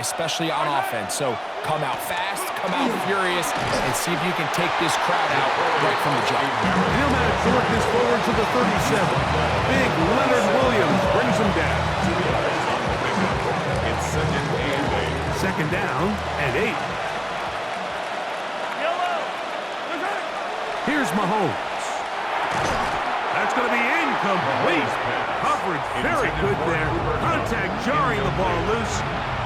especially on offense. So come out fast, come out furious, and see if you can take this crowd out right from the jump. He'll manage to work this forward to the 37. Big Leonard Williams brings him down. It's second down and 8. Here's Mahomes. That's going to be incomplete. Coverage very good there. Contact jarring the ball loose.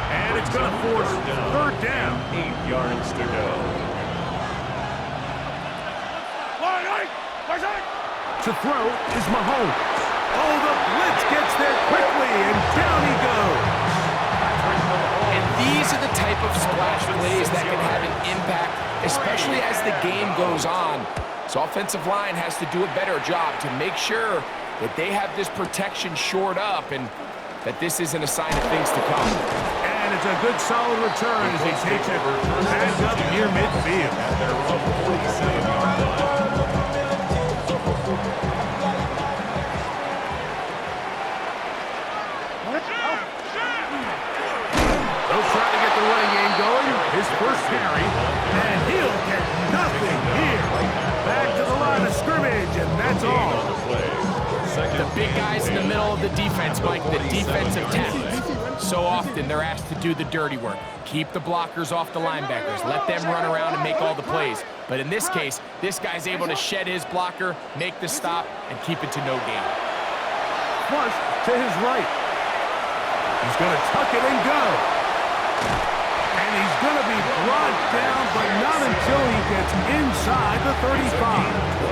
And it's going to force third down. 8 yards to go. To throw is Mahomes. Oh, the blitz gets there quickly, and down he goes. And these are the type of splash plays that can have an impact, especially as the game goes on. So offensive line has to do a better job to make sure that they have this protection shored up and that this isn't a sign of things to come. And it's a good solid return as he takes it back up near midfield. They'll try to get the running game going. His first carry, and he'll get nothing here. Back to the line of scrimmage, and that's all. The big guys in the middle of the defense, Mike, the defensive tackles. So often they're asked to do the dirty work. Keep the blockers off the linebackers. Let them run around and make all the plays. But in this case, this guy's able to shed his blocker, make the stop, and keep it to no gain. Flush to his right. He's going to tuck it and go. And he's going to be brought down, but not until he gets inside the 35.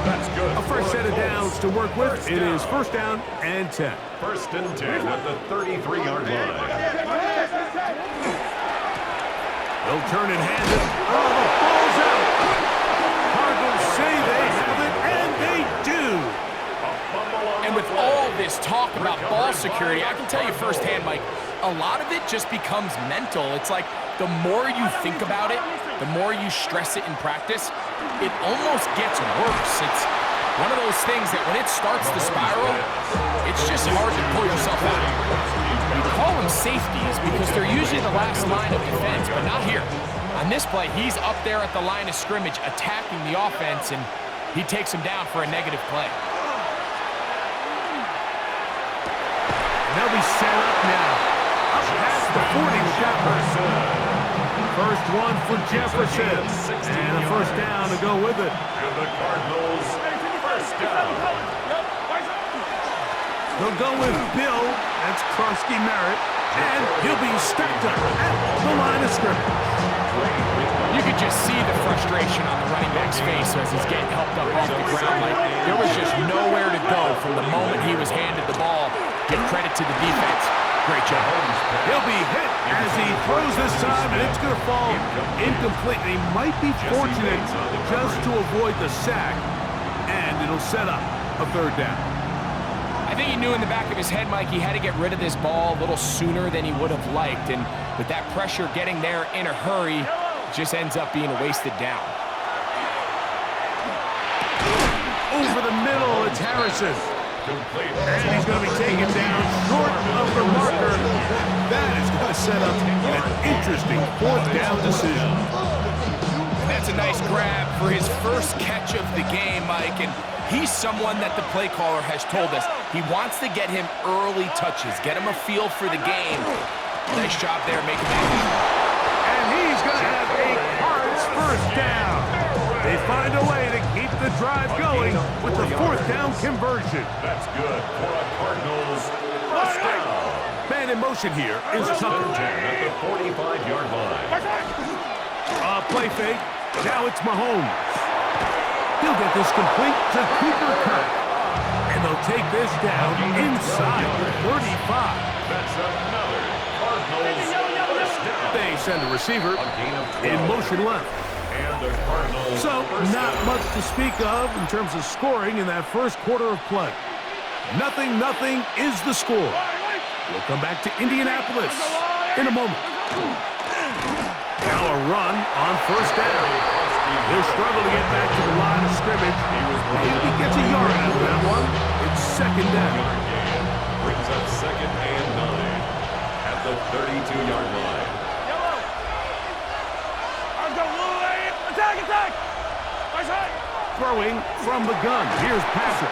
That's good. A fresh set of downs to work with. It is first down and 10. First and 10 at the 33-yard line. They'll turn and hand it. Oh, the ball's out. Cardinals say they have it, and they do. And with all this talk about ball security, I can tell you firsthand, Mike, a lot of it just becomes mental. It's like the more you think about it, the more you stress it in practice, it almost gets worse. It's one of those things that when it starts to spiral, it's just hard to pull yourself out. We call them safeties because they're usually the last line of defense, but not here. On this play, he's up there at the line of scrimmage attacking the offense, and he takes him down for a negative play. They'll be set up now. Up past the 40 Jefferson. First one for Jefferson. And a first down to go with it. And the Cardinals, first down. They'll go with Bill. That's Krosky Merritt. And he'll be stacked up at the line of scrimmage. You could just see the frustration on the running back's face as he's getting helped up off the ground. Like there was just nowhere to go from the moment he was handed the ball. Give credit to the defense. Great job. He'll be hit as he throws this time, and it's going to fall incomplete. He might be fortunate just to avoid the sack, and it'll set up a third down. I think he knew in the back of his head, Mike, he had to get rid of this ball a little sooner than he would have liked, and with that pressure getting there in a hurry, it just ends up being a wasted down. Over the middle, it's Harrison. And he's going to be taken down short of the marker. That is going to set up an interesting fourth down decision. And that's a nice grab for his first catch of the game, Mike. And he's someone that the play caller has told us he wants to get him early touches, get him a feel for the game. Nice job there making that happen. And he's going to have a Cards first down. They find a way to keep the drive going with the fourth down conversion. That's good for a Cardinals first down. Man in motion here is Tucker. At the 45-yard line. Play fake. Now it's Mahomes. He'll get this complete to Cooper Kupp. And they'll take this down inside the 35. That's another Cardinals first down. They send the receiver in motion left. So, not much to speak of in terms of scoring in that first quarter of play. 0-0 is the score. We'll come back to Indianapolis in a moment. Now a run on first down. He'll struggle to get back to the line of scrimmage. Maybe gets a yard out of that one. It's second down. Brings up second and 9 at the 32-yard line. Throwing from the gun. Here's Patrick.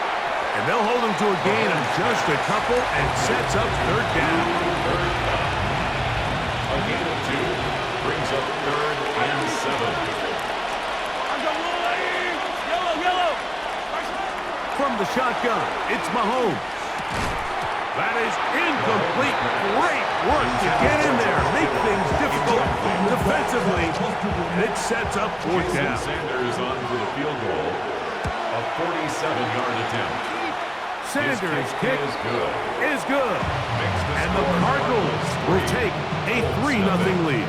And they'll hold him to a gain of just a couple and sets up third down. A gain of 2 brings up 3rd and 7. From the shotgun, it's Mahomes. That is incomplete. Great work to get in there, make things difficult defensively, and it sets up fourth down. Sanders on for the field goal. A 47-yard attempt. Sanders' kick is good. And the Cardinals will take a 3-0 lead.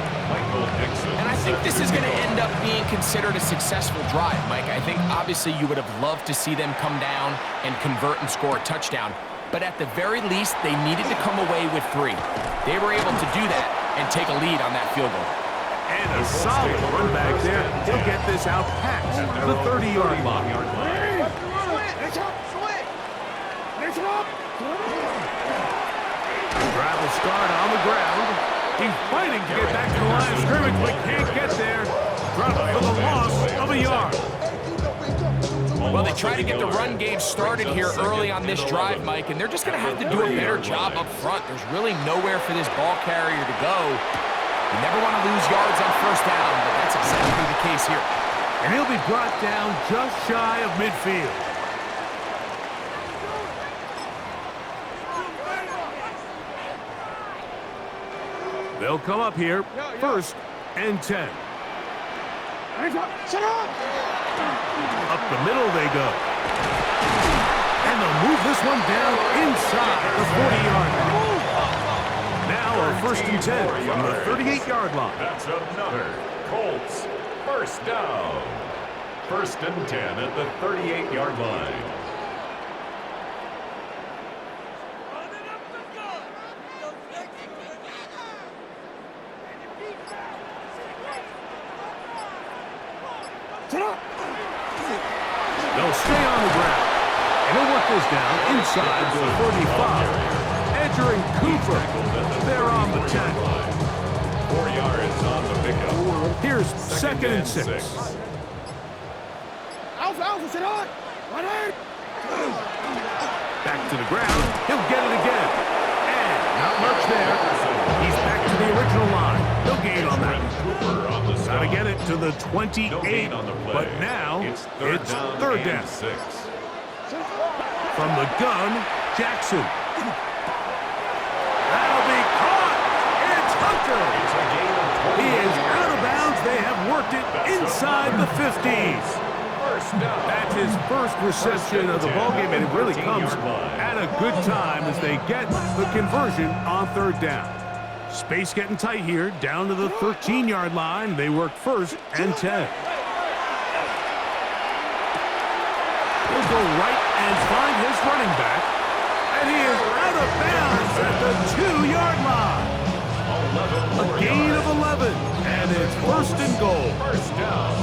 And I think this is going to end up being considered a successful drive, Mike. I think obviously you would have loved to see them come down and convert and score a touchdown. But at the very least, they needed to come away with 3. They were able to do that and take a lead on that field goal. And a solid run back there. He'll get this out past the 30-yard line. Drive will start on the ground. He's fighting to get back to the line of scrimmage, but can't get there. Dropped for the loss of a yard. Well, they try to get the run game started here early on this drive, Mike, and they're just going to have to do a better job up front. There's really nowhere for this ball carrier to go. You never want to lose yards on first down, but that's exactly the case here. And he'll be brought down just shy of midfield. They'll come up here, 1st and 10. Up the middle they go. And they'll move this one down inside the 40-yard line. Now a 1st and 10 from the 38-yard line. That's another Colts first down. 1st and 10 at the 38-yard line. They'll stay on the ground. And he'll work this down inside the 45. Edger and Cooper, they're on the tackle. 4 yards on the pickup. Here's 2nd and 6. Back to the ground. He'll get it again. And not much there. He's back to the original line. No gain on that. Got to get it to the 28, but now it's third down. 6. From the gun, Jackson. That'll be caught. It's Hunter. He is out of bounds. They have worked it inside the 50s. That's his first reception of the ballgame, and it really comes at a good time as they get the conversion on third down. Space getting tight here, down to the 13-yard line. They work 1st and 10. He'll go right and find his running back, and he is out of bounds at the 2-yard line. A gain of 11, and it's 1st and goal. First down.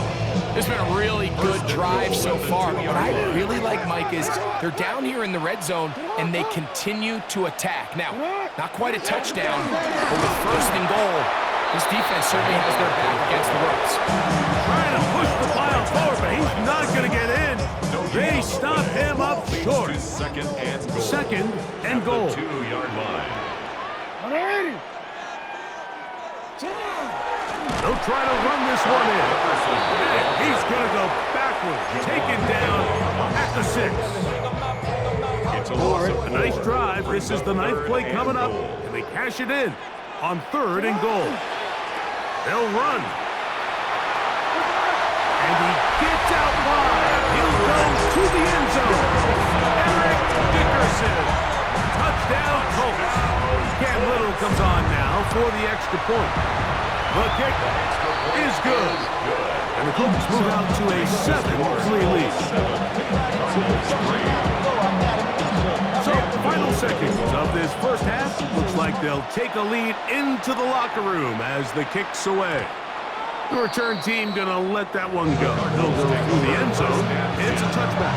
It's been a really good drive so far, but what I really like, Mike, is they're down here in the red zone, and they continue to attack. Now, not quite a touchdown, but with 1st and goal, this defense certainly has their back against the ropes. Trying to push the pile forward, but he's not going to get in. They stop him up short. 2nd and goal. 2-yard line. They'll try to run this one in. And he's going to go backwards, taken down at the 6. A nice drive. This is the 9th play coming up, and they cash it in on 3rd and goal. They'll run. And he gets out wide. He'll go to the end zone. Eric Dickerson. Touchdown, Colts. Cam Little comes on now for the extra point. The kick is good. And the Colts move out to a 7-3 lead. So, final seconds of this first half. Looks like they'll take a lead into the locker room as the kick's away. The return team going to let that one go. They'll go through the end zone. It's a touchback.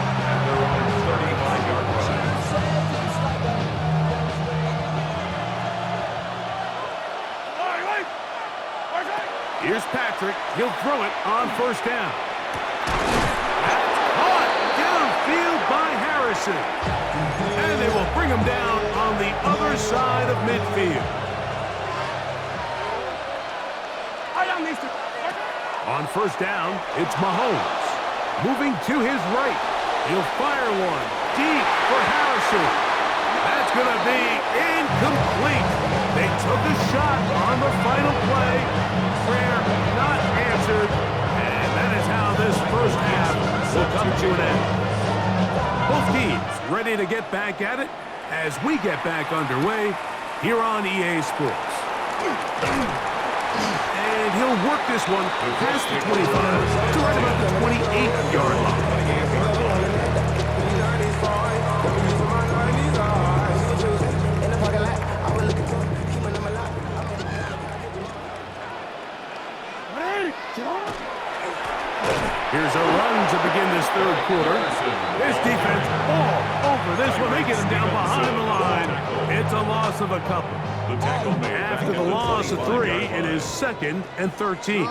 Here's Patrick. He'll throw it on first down. That's caught downfield by Harrison. And they will bring him down on the other side of midfield. On first down, it's Mahomes. Moving to his right. He'll fire one deep for Harrison. That's going to be incomplete. They took a shot on the final play. Prayer not answered. And that is how this first half will come to an end. Both teams ready to get back at it as we get back underway here on EA Sports. And he'll work this one past the 25 to right about the 28-yard line. Here's a run to begin this third quarter. This defense all over this one. They get him down behind the line. It's a loss of a couple. After the loss of 3, it is 2nd and 13.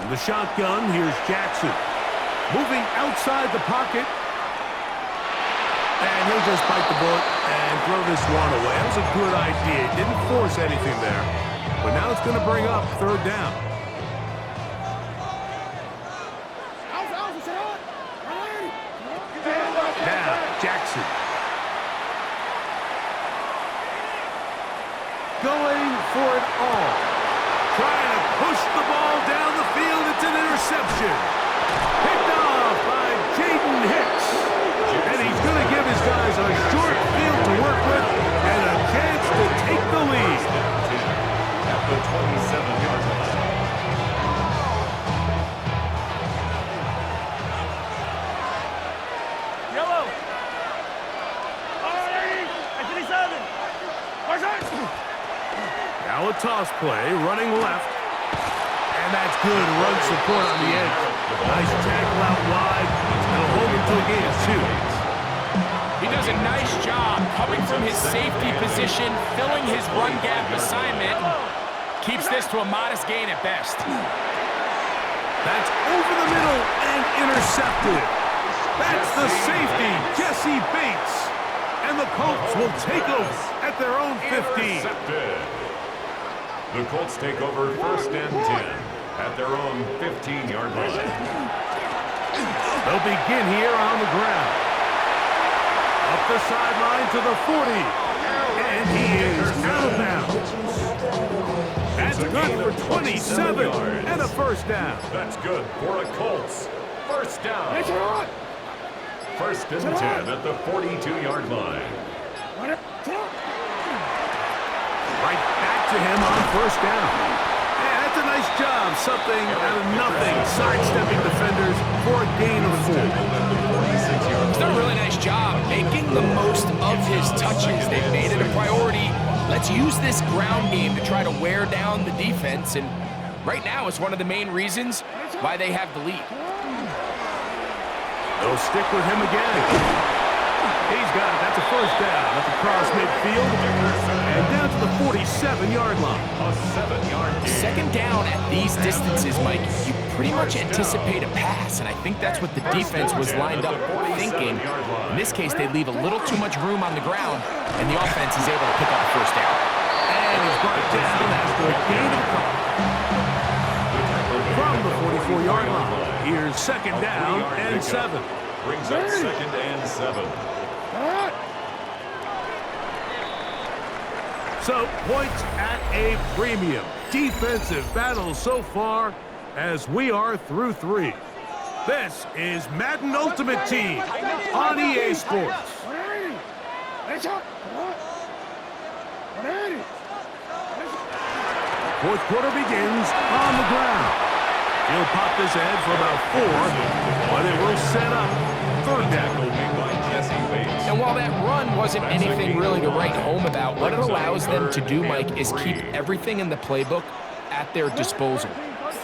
In the shotgun, here's Jackson. Moving outside the pocket. And he'll just bite the bullet and throw this one away. That was a good idea. Didn't force anything there. But now it's going to bring up third down. Now, Jackson. Going for it all. Trying to push the ball down the field. It's an interception. Picked off by Jaden Hicks. And he's going to give his guys a short field to work with and a chance to take the lead. At the 27-yard line. Yellow. Now a toss play, running left. And that's good run support on the edge. Nice tackle out wide. It'll hold him to a gain of 2. He does a nice job coming from his safety position, filling his run gap assignment. Keeps this to a modest gain at best. That's over the middle and intercepted. That's the safety, Jesse Bates. And the Colts will take over at their own 15. The Colts take over 1st and 10 at their own 15-yard line. They'll begin here on the ground. Up the sideline to the 40. And he is out of bounds. That's good for 27 and a first down. That's good for a Colts. First down. 1st and 10 at the 42-yard line. Right back to him on first down. Yeah, that's a nice job. Something out of nothing. Sidestepping defenders for a gain of 4. He's done a really nice job making the most of his touches. They've made it a priority. Let's use this ground game to try to wear down the defense. And right now it's one of the main reasons why they have the lead. They'll stick with him again. He's got it. That's a first down at the cross midfield. And down to the 47-yard line. A 7-yard gain. 2nd down at these distances, Mike, you pretty much anticipate a pass, and I think that's what the defense was lined up thinking. In this case, they leave a little too much room on the ground, and the offense is able to pick up a first down. And he's brought down after a gain of from the 44-yard line. Here's 2nd down and 7. Brings up 2nd and 7. So, points at a premium. Defensive battle so far as we are through 3. This is Madden Ultimate Team on EA Sports. Fourth quarter begins on the ground. He'll pop this ahead for about 4, but it will set up third down. And while that run wasn't anything really to write home about, what it allows them to do, Mike, is keep everything in the playbook at their disposal.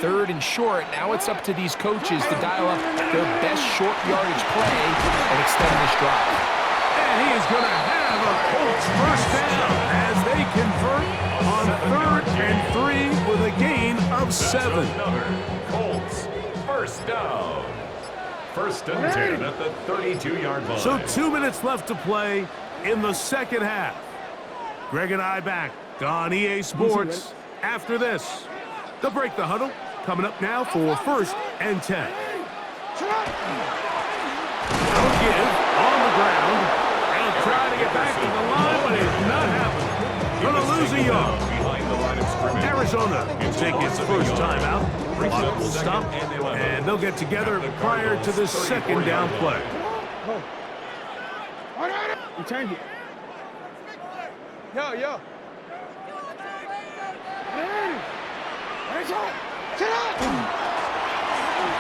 3rd and short, now it's up to these coaches to dial up their best short yardage play and extend this drive. And he is going to have a Colts first down as they convert on 3rd and 3 with a gain of 7. Another Colts first down. 1st and 10 at the 32-yard line. So 2 minutes left to play in the second half. Greg and I back on EA Sports after this. They'll break the huddle. Coming up now for 1st and 10. They'll give on the ground. They'll try to get back to the line, but it's not happening. Going to lose a yard. Arizona will take its first timeout. Clock will stop, and they'll get together prior to the second down play. Return it. Yo.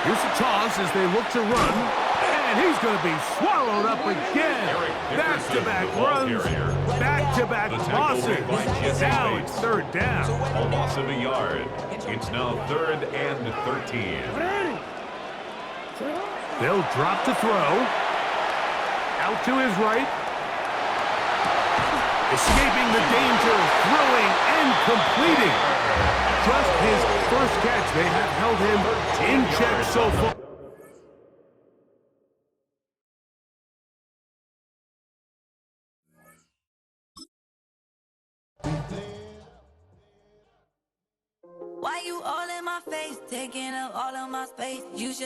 Here's a toss as they look to run, and he's going to be swallowed up again. Back-to-back runs, back-to-back losses. Now it's 3rd down. A loss of a yard. It's now 3rd and 13. They'll drop to throw. Out to his right. Escaping the danger, throwing and completing. Just his first catch. They have held him in check so far. Why you all in my face, taking up all of my space? You should